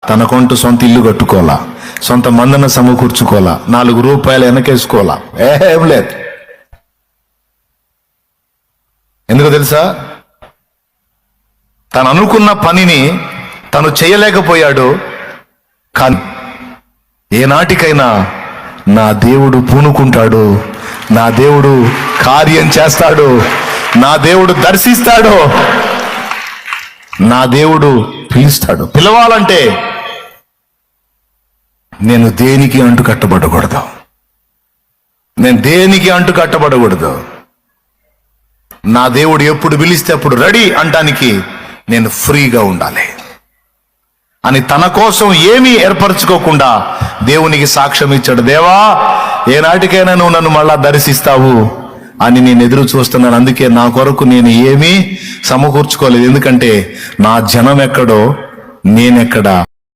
తనకంటూ సొంత ఇల్లు కట్టుకోవాలా, సొంత మందన సమకూర్చుకోవాలా, 4 రూపాయలు వెనకేసుకోవాలా, ఏం లేదు. ఎందుకు తెలుసా? తను అనుకున్న పనిని తను చేయలేకపోయాడు. కానీ ఏనాటికైనా నా దేవుడు పూనుకుంటాడు, నా దేవుడు కార్యం చేస్తాడు, నా దేవుడు దర్శిస్తాడు, నా దేవుడు పిలుస్తాడు. పిలవాలంటే నేను దేనికి అంటు కట్టబడకూడదు, నేను దేనికి అంటు కట్టబడకూడదు. నా దేవుడు ఎప్పుడు పిలిస్తే అప్పుడు రెడీ అంటానికి నేను ఫ్రీగా ఉండాలి అని తన కోసం ఏమీ ఏర్పరచుకోకుండా దేవునికి సాక్ష్యం ఇచ్చాడు. దేవా, ఏనాటికైనా నువ్వు నన్ను మళ్ళా దర్శిస్తావు అని నేను ఎదురు చూస్తున్నాను. అందుకే నా కొరకు నేను ఏమీ సమకూర్చుకోలేదు. ఎందుకంటే నా జనం ఎక్కడో నేనెక్కడా